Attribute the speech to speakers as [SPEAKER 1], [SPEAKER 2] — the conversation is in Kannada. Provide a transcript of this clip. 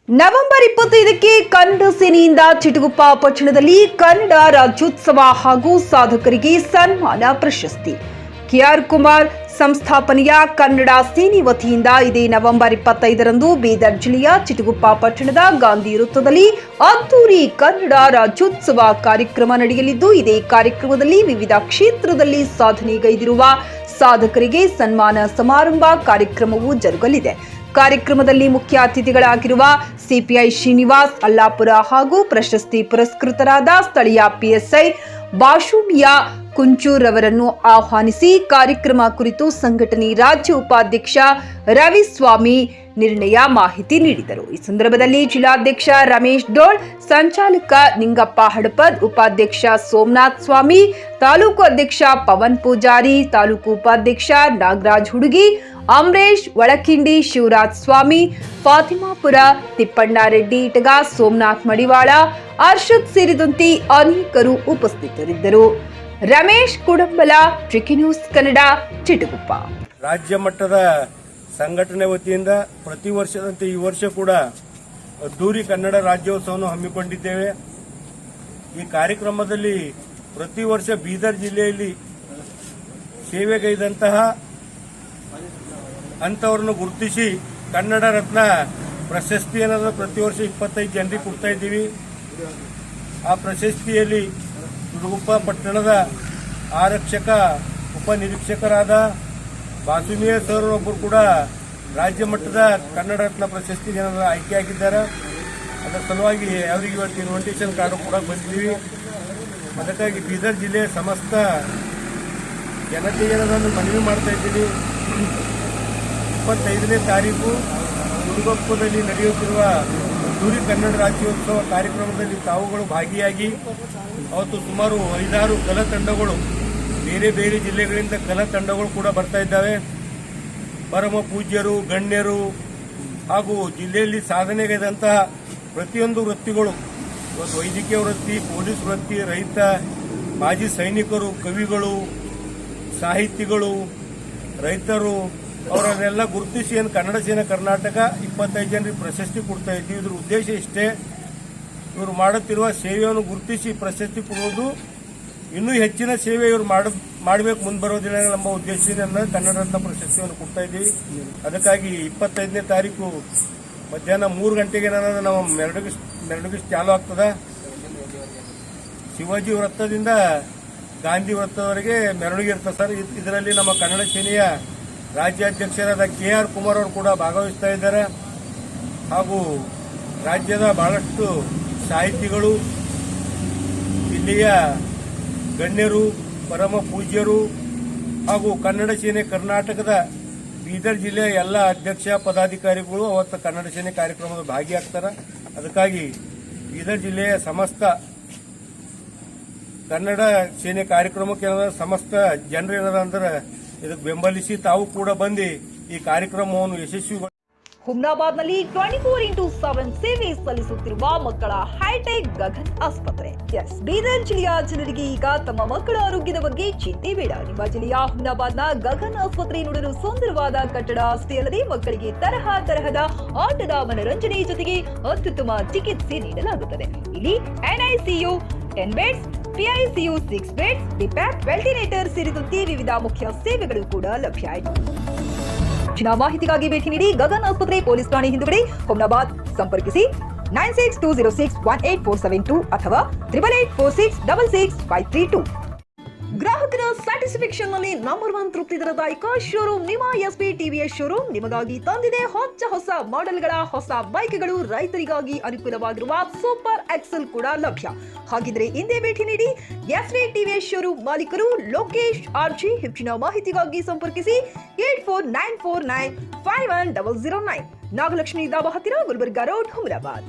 [SPEAKER 1] ನವೆಂಬರ್ 25ಕ್ಕೆ ಕನ್ನಡ ಸೇನೆಯಿಂದ ಚಿಟಗುಪ್ಪ ಪಟ್ಟಣದಲ್ಲಿ ಕನ್ನಡ ರಾಜ್ಯೋತ್ಸವ ಹಾಗೂ ಸಾಧಕರಿಗೆ ಸನ್ಮಾನ ಪ್ರಶಸ್ತಿ. ಕೆಆರ್ ಕುಮಾರ್ ಸಂಸ್ಥಾಪನೆಯ ಕನ್ನಡ ಸೇನೆ ವತಿಯಿಂದ ಇದೇ ನವೆಂಬರ್ 25ರಂದು ಬೀದರ್ ಜಿಲ್ಲೆಯ ಚಿಟಗುಪ್ಪ ಪಟ್ಟಣದ ಗಾಂಧಿ ವೃತ್ತದಲ್ಲಿ ಅದ್ದೂರಿ ಕನ್ನಡ ರಾಜ್ಯೋತ್ಸವ ಕಾರ್ಯಕ್ರಮ ನಡೆಯಲಿದ್ದು, ಇದೇ ಕಾರ್ಯಕ್ರಮದಲ್ಲಿ ವಿವಿಧ ಕ್ಷೇತ್ರದಲ್ಲಿ ಸಾಧನೆಗೈದಿರುವ ಸಾಧಕರಿಗೆ ಸನ್ಮಾನ ಸಮಾರಂಭ ಕಾರ್ಯಕ್ರಮವು ಜರುಗಲಿದೆ. ಕಾರ್ಯಕ್ರಮದಲ್ಲಿ ಮುಖ್ಯ ಅತಿಥಿಗಳಾಗಿರುವ ಸಿಪಿಐ ಶ್ರೀನಿವಾಸ್ ಅಲ್ಲಾಪುರ ಹಾಗೂ ಪ್ರಶಸ್ತಿ ಪುರಸ್ಕೃತರಾದ ಸ್ಥಳೀಯ ಪಿಎಸ್ಐ ಬಾಷುಮಿಯಾ ಕುಂಚೂರ್ ಅವರನ್ನು ಆಹ್ವಾನಿಸಿ ಕಾರ್ಯಕ್ರಮ ಕುರಿತು ಸಂಘಟನೆ ರಾಜ್ಯ ಉಪಾಧ್ಯಕ್ಷ ರವಿಸ್ವಾಮಿ ನಿರ್ಣಯ ಮಾಹಿತಿ ನೀಡಿದರು. ಈ ಸಂದರ್ಭದಲ್ಲಿ ಜಿಲ್ಲಾಧ್ಯಕ್ಷ ರಮೇಶ್ ಡೋಳ್, ಸಂಚಾಲಕ ನಿಂಗಪ್ಪ ಹಡಪದ್, ಉಪಾಧ್ಯಕ್ಷ ಸೋಮನಾಥ್ ಸ್ವಾಮಿ, ತಾಲೂಕು ಅಧ್ಯಕ್ಷ ಪವನ್ ಪೂಜಾರಿ, ತಾಲೂಕು ಉಪಾಧ್ಯಕ್ಷ ನಾಗರಾಜ್ ಹುಡುಗಿ, ಅಮರೇಶ್ ಒಳಕಿಂಡಿ, ಶಿವರಾಜ್ ಸ್ವಾಮಿ, ಫಾತಿಮಾಪುರ, ತಿಪ್ಪಣ್ಣರೆಡ್ಡಿ ಇಟಗ, ಸೋಮನಾಥ್ ಮಡಿವಾಳ, ಅರ್ಷದ್ ಸೇರಿದಂತೆ ಅನೇಕರು ಉಪಸ್ಥಿತರಿದ್ದರು. Ramesh Kudambala, Tricky News Kannada, Chitaguppa.
[SPEAKER 2] ರಾಜ್ಯ ಮಟ್ಟದ ಸಂಘಟನೆ ವತಿಯಿಂದ ಪ್ರತಿ ವರ್ಷದಂತೆ ಈ ವರ್ಷ ಕೂಡ ಅದ್ದೂರಿ ಕನ್ನಡ ರಾಜ್ಯೋತ್ಸವವನ್ನು ಹಮ್ಮಿಕೊಂಡಿದ್ದೇವೆ. ಈ ಕಾರ್ಯಕ್ರಮದಲ್ಲಿ ಪ್ರತಿ ವರ್ಷ ಬೀದರ್ ಜಿಲ್ಲೆಯಲ್ಲಿ ಸೇವೆಗೈದಂತಹ ಅಂತವರನ್ನು ಗುರುತಿಸಿ ಕನ್ನಡ ರತ್ನ ಪ್ರಶಸ್ತಿಯನ್ನು ಪ್ರತಿ ವರ್ಷ 25 ಜನರಿಗೆ ಕೊಡ್ತಾ ಇದ್ದೀವಿ. ಆ ಪ್ರಶಸ್ತಿಯಲ್ಲಿ ಚಿಟಗುಪ್ಪ ಪಟ್ಟಣದ ಆರಕ್ಷಕ ಉಪನಿರೀಕ್ಷಕರಾದ ಬಾಸುಮಿಯಾ ಸರ್ ಒಬ್ಬರು ಕೂಡ ರಾಜ್ಯ ಮಟ್ಟದ ಕನ್ನಡ ರತ್ನ ಪ್ರಶಸ್ತಿ ಜನರ ಆಯ್ಕೆಯಾಗಿದ್ದಾರೆ. ಅದರ ಸಲುವಾಗಿ ಅವರಿಗೆ ಇವತ್ತು ಇನ್ವಿಟೇಷನ್ ಕಾರ್ಡ್ ಕೂಡ ಬಂದಿದ್ದೀವಿ. ಅದಕ್ಕಾಗಿ ಬೀದರ್ ಜಿಲ್ಲೆಯ ಸಮಸ್ತ ಜನತೆಗೆ ನಾನು ಮನವಿ ಮಾಡ್ತಾ ಇದ್ದೀನಿ. 25ನೇ ತಾರೀಕು ಚಿಟಗುಪ್ಪದಲ್ಲಿ ನಡೆಯುತ್ತಿರುವ ಅದ್ದೂರಿ ಕನ್ನಡ ರಾಜ್ಯೋತ್ಸವ ಕಾರ್ಯಕ್ರಮದಲ್ಲಿ ತಾವುಗಳು ಭಾಗಿಯಾಗಿ ಅವತ್ತು ಸುಮಾರು 5-6 ಕಲಾ ತಂಡಗಳು, ಬೇರೆ ಬೇರೆ ಜಿಲ್ಲೆಗಳಿಂದ ಕಲಾ ತಂಡಗಳು ಕೂಡ ಬರ್ತಾ ಇದ್ದಾವೆ. ಪರಮ ಪೂಜ್ಯರು, ಗಣ್ಯರು ಹಾಗೂ ಜಿಲ್ಲೆಯಲ್ಲಿ ಸಾಧನೆಗೈದಂತಹ ಪ್ರತಿಯೊಂದು ವೃತ್ತಿಗಳು, ಇವತ್ತು ವೈದ್ಯಕೀಯ ವೃತ್ತಿ, ಪೊಲೀಸ್ ವೃತ್ತಿ, ರೈತ, ಮಾಜಿ ಸೈನಿಕರು, ಕವಿಗಳು, ಸಾಹಿತಿಗಳು, ರೈತರು ಅವರನ್ನೆಲ್ಲ ಗುರುತಿಸಿ ಏನು ಕನ್ನಡ ಸೇನೆ ಕರ್ನಾಟಕ 25 ಜನರಿಗೆ ಪ್ರಶಸ್ತಿ ಕೊಡ್ತಾ ಇದ್ದೀವಿ. ಇದ್ರ ಉದ್ದೇಶ ಇಷ್ಟೇ, ಇವರು ಮಾಡುತ್ತಿರುವ ಸೇವೆಯನ್ನು ಗುರುತಿಸಿ ಪ್ರಶಸ್ತಿ ಕೊಡುವುದು, ಇನ್ನೂ ಹೆಚ್ಚಿನ ಸೇವೆ ಇವರು ಮಾಡಬೇಕು ಮುಂದೆ ಬರೋ ದಿನ ನಮ್ಮ ಉದ್ದೇಶದಿಂದ ಕನ್ನಡ ರತ್ನ ಪ್ರಶಸ್ತಿಯನ್ನು ಕೊಡ್ತಾ ಇದ್ದೀವಿ. ಅದಕ್ಕಾಗಿ 25ನೇ ತಾರೀಕು ಮಧ್ಯಾಹ್ನ 3 ಗಂಟೆಗೆ ನಾವು ಮೆರವಣಿಗೆ ಚಾಲು ಆಗ್ತದೆ. ಶಿವಾಜಿ ವೃತ್ತದಿಂದ ಗಾಂಧಿ ವೃತ್ತದವರೆಗೆ ಮೆರವಣಿಗೆ ಇರ್ತದೆ ಸರ್. ಇದರಲ್ಲಿ ನಮ್ಮ ಕನ್ನಡ ಸೇನೆಯ ರಾಜ್ಯಾಧ್ಯಕ್ಷರಾದ ಕೆಆರ್ ಕುಮಾರ್ ಅವರು ಕೂಡ ಭಾಗವಹಿಸ್ತಾ ಇದ್ದಾರೆ. ಹಾಗೂ ರಾಜ್ಯದ ಬಹಳಷ್ಟು ಸಾಹಿತಿಗಳು, ಜಿಲ್ಲೆಯ ಗಣ್ಯರು, ಪರಮ ಪೂಜ್ಯರು ಹಾಗೂ ಕನ್ನಡ ಸೇನೆ ಕರ್ನಾಟಕದ ಬೀದರ್ ಜಿಲ್ಲೆಯ ಎಲ್ಲ ಅಧ್ಯಕ್ಷ ಪದಾಧಿಕಾರಿಗಳು ಅವತ್ತು ಕನ್ನಡ ಸೇನೆ ಕಾರ್ಯಕ್ರಮದ ಭಾಗಿಯಾಗ್ತಾರೆ. ಅದಕ್ಕಾಗಿ ಬೀದರ್ ಜಿಲ್ಲೆಯ ಸಮಸ್ತ ಕನ್ನಡ ಸೇನೆ ಕಾರ್ಯಕ್ರಮಕ್ಕೆ ಸಮಸ್ತ ಜನರು ಏನದ ಅಂದ್ರೆ ಇದಕ್ಕೆ ಬೆಂಬಲಿಸಿ ತಾವು ಕೂಡ ಬಂದು ಈ ಕಾರ್ಯಕ್ರಮವನ್ನು ಯಶಸ್ವಿ.
[SPEAKER 1] ಹುಮ್ನಾಬಾದ್ನಲ್ಲಿ 24x7 ಸೇವೆ ಸಲ್ಲಿಸುತ್ತಿರುವ ಮಕ್ಕಳ ಹೈಟೆಕ್ ಗಗನ್ ಆಸ್ಪತ್ರೆ. ಬೀದರ್ ಜಿಲ್ಲೆಯ ಜನರಿಗೆ ಈಗ ತಮ್ಮ ಮಕ್ಕಳ ಆರೋಗ್ಯದ ಬಗ್ಗೆ ಚಿಂತೆ ಬೇಡ. ನಿಮ್ಮ ಜಿಲ್ಲೆಯ ಹುಮ್ನಾಬಾದ್ನ ಗಗನ್ ಆಸ್ಪತ್ರೆ ನೋಡಲು ಸುಂದರವಾದ ಕಟ್ಟಡ ಅಷ್ಟೇ ಅಲ್ಲದೆ ಮಕ್ಕಳಿಗೆ ತರಹದ ಆಟದ ಮನರಂಜನೆ ಜೊತೆಗೆ ಅತ್ಯುತ್ತಮ ಚಿಕಿತ್ಸೆ ನೀಡಲಾಗುತ್ತದೆ. ಇಲ್ಲಿ NICU 10 ಬೆಡ್ಸ್, PICU 6 ಬೆಡ್ಸ್, ಡಿಪ್ಯಾಪ್, ವೆಂಟಿಲೇಟರ್ ಸೇರಿದಂತೆ ವಿವಿಧ ಮುಖ್ಯ ಸೇವೆಗಳು ಕೂಡ ಲಭ್ಯ. ಹೆಚ್ಚಿನ ಮಾಹಿತಿಗಾಗಿ ಭೇಟಿ ನೀಡಿ ಗಗನ್ ಆಸ್ಪತ್ರೆ, ಪೊಲೀಸ್ ಠಾಣೆ ಹಿಂದುಗಡೆ, ಹುಮ್ನಾಬಾದ್. ಸಂಪರ್ಕಿಸಿ 9620618472 ಅಥವಾ 8884666532. ಗ್ರಾಹಕರ ಸ್ಯಾಟಿಸ್ಫ್ಯಾಕ್ಷನ್ ನಲ್ಲಿ ನಂಬರ್ 1 ತೃಪ್ತಿ ದರದಾಯಕ ಶೋರೂಮ್ ನಿಮ್ಮ SP TVS ಶೋರೂಮ್ ನಿಮಗಾಗಿ ತಂದಿದೆ ಹೊಸ ಮಾಡೆಲ್ಗಳ ಹೊಸ ಬೈಕ್ಗಳು. ರೈತರಿಗಾಗಿ ಅನುಕೂಲವಾಗಿರುವ ಸೂಪರ್ ಎಕ್ಸೆಲ್ ಕೂಡ ಲಭ್ಯ. ಹಾಗಿದ್ರೆ ಹಿಂದೆ ಭೇಟಿ ನೀಡಿ SP TVS ಶೋರೂಮ್ ಮಾಲೀಕರು ಲೋಕೇಶ್ RG. ಹೆಚ್ಚಿನ ಮಾಹಿತಿಗಾಗಿ ಸಂಪರ್ಕಿಸಿ 8494951009. ನಾಗಲಕ್ಷ್ಮಿ ದಾಬಾ ಹತ್ತಿರ, ಗುಲ್ಬರ್ಗಾ ರೋಡ್, ಹುಮ್ನಾಬಾದ್.